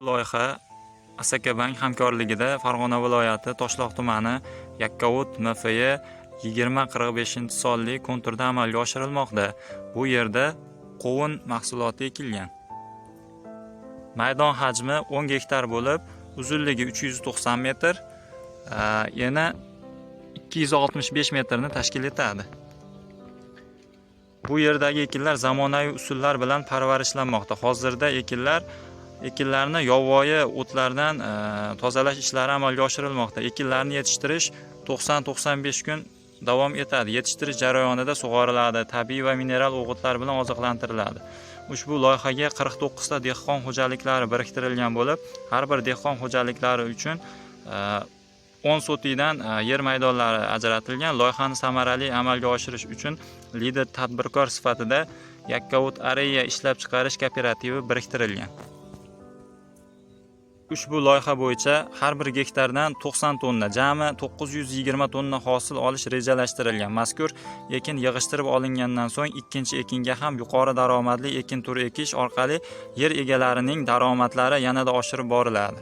Loyiha Asakabank hamkorligida Farg'ona viloyati Toshloq tumani Yakkavut MFY 2045-sonli konturda amalga oshirilmoqda. Bu yerda qovun mahsuloti ekilgan. Maydon hajmi 10 gektar bo'lib, uzunligi 390 metr, eni 265 metrni tashkil etadi. Bu yerdagi ekinlar zamonaviy usullar bilan parvarishlanmoqda. Hozirda ekinlarni yovvoyi o'tlardan tozalash ishlari amalga oshirilmoqda. Ekinlarni yetishtirish 90-95 kun davom etadi. Yetishtirish jarayonida sug'oriladi, tabiiy va mineral o'g'itlar bilan oziqlantiriladi. Ushbu loyihaga 49 ta dehqon xo'jaliklari biriktirilgan bo'lib, har bir dehqon xo'jaliklari uchun 10 sotikdan yer maydonlari ajratilgan. Loyihani samarali amalga oshirish uchun lider tadbirkor sifatida Yakkavut Areya ishlab chiqarish kooperativi biriktirilgan. Ushbu loyiha bo'yicha har bir gektardan 90 tonna, jami 920 tonna hosil olish rejalashtirilgan. Mazkur ekin yig'ishtirib olingandan so'ng ikkinchi ekinga ham yuqori daromadli ekin turi ekish orqali yer egalarining daromadlari yanada oshirib boriladi.